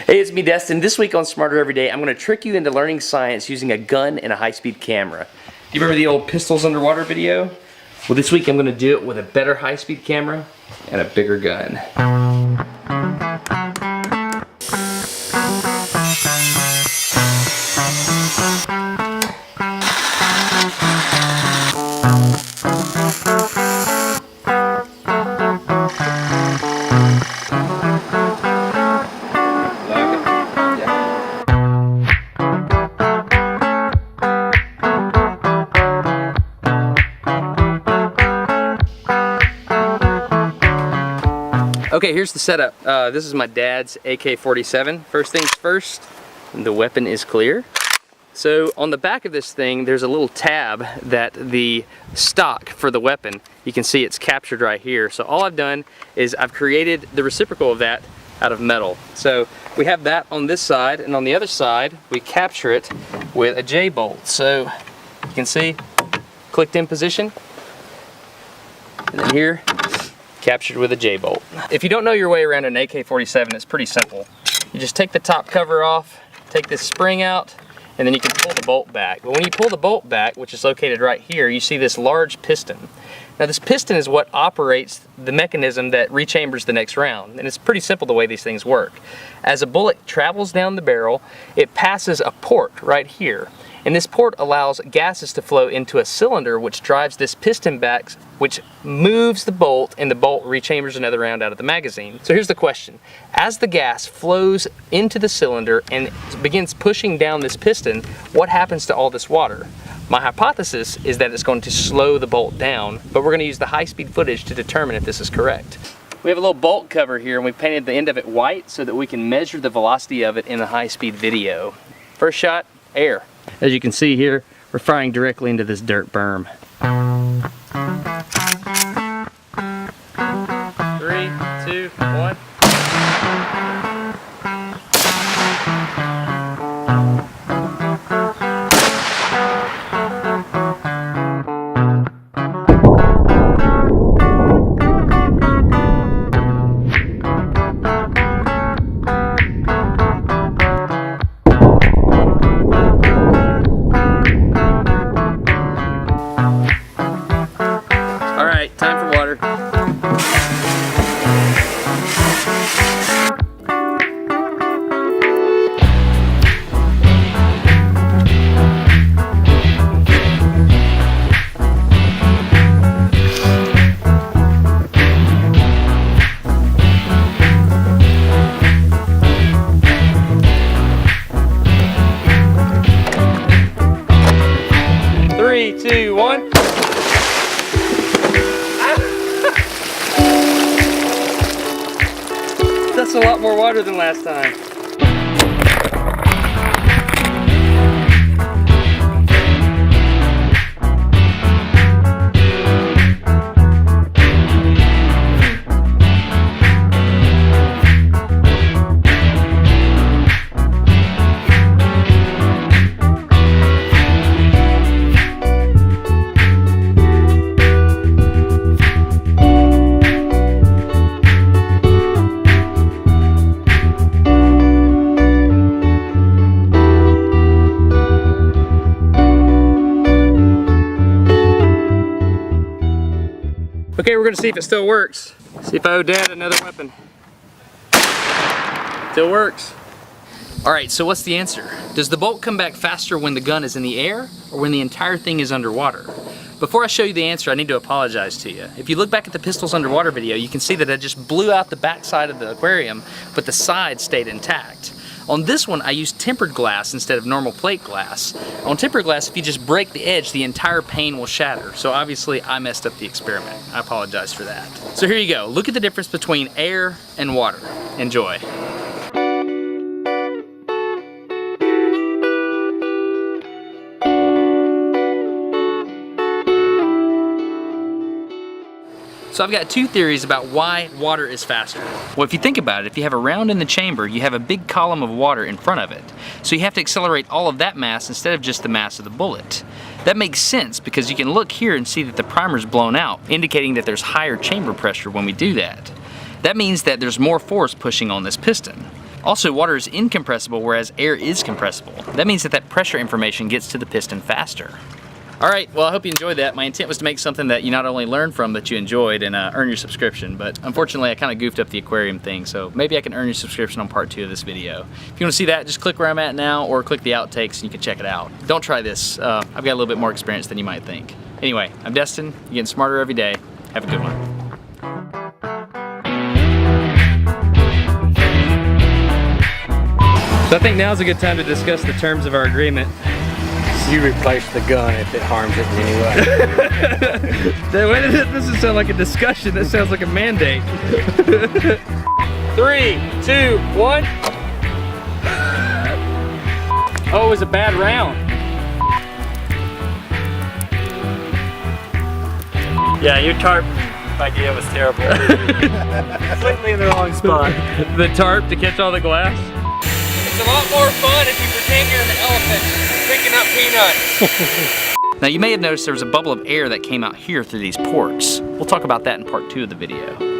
Hey, it's me, Destin. This week on Smarter Every Day, I'm going to trick you into learning science using a gun and a high-speed camera. Do you remember the old pistols underwater video? Well, this week I'm going to do it with a better high-speed camera and a bigger gun. Okay, here's the setup. This is my dad's AK-47. First things first, the weapon is clear. So on the back of this thing, there's a little tab that the stock for the weapon, you can see it's captured right here. So all I've done is I've created the reciprocal of that out of metal. So we have that on this side, and on the other side, we capture it with a J-bolt. So you can see, clicked in position, and then here, captured with a J-bolt. If you don't know your way around an AK-47, it's pretty simple. You just take the top cover off, take this spring out, and then you can pull the bolt back. But when you pull the bolt back, which is located right here, you see this large piston. Now this piston is what operates the mechanism that rechambers the next round, and it's pretty simple the way these things work. As a bullet travels down the barrel, it passes a port right here. And this port allows gases to flow into a cylinder which drives this piston back, which moves the bolt, and the bolt rechambers another round out of the magazine. So here's the question. As the gas flows into the cylinder and begins pushing down this piston, what happens to all this water? My hypothesis is that it's going to slow the bolt down, but we're going to use the high-speed footage to determine if this is correct. We have a little bolt cover here, and we painted the end of it white so that we can measure the velocity of it in a high-speed video. First shot, air. As you can see here, we're firing directly into this dirt berm. 3, 2, 1. Time for water. Three, two, one. That's a lot more water than last time. Okay, we're gonna see if it still works. See if I owe Dad another weapon. Still works. All right, so what's the answer? Does the bolt come back faster when the gun is in the air or when the entire thing is underwater? Before I show you the answer, I need to apologize to you. If you look back at the pistols underwater video, you can see that I just blew out the back side of the aquarium, but the side stayed intact. On this one, I used tempered glass instead of normal plate glass. On tempered glass, if you just break the edge, the entire pane will shatter. So obviously, I messed up the experiment. I apologize for that. So here you go. Look at the difference between air and water. Enjoy. So I've got two theories about why water is faster. Well, if you think about it, if you have a round in the chamber, you have a big column of water in front of it. So you have to accelerate all of that mass instead of just the mass of the bullet. That makes sense because you can look here and see that the primer's blown out, indicating that there's higher chamber pressure when we do that. That means that there's more force pushing on this piston. Also, water is incompressible, whereas air is compressible. That means that pressure information gets to the piston faster. Alright, well I hope you enjoyed that. My intent was to make something that you not only learned from, but you enjoyed and earn your subscription. But unfortunately I kind of goofed up the aquarium thing, so maybe I can earn your subscription on part 2 of this video. If you want to see that, just click where I'm at now or click the outtakes and you can check it out. Don't try this. I've got a little bit more experience than you might think. Anyway, I'm Destin. You're getting smarter every day. Have a good one. So I think now's a good time to discuss the terms of our agreement. You replace the gun if it harms it in any way. This doesn't sound like a discussion, this sounds like a mandate. 3, 2, 1. Oh, it was a bad round. Yeah, your tarp idea was terrible. Completely in the wrong spot. The tarp to catch all the glass? It's a lot more fun if you pretend you're an elephant picking up peanuts. Now you may have noticed there was a bubble of air that came out here through these ports. We'll talk about that in part 2 of the video.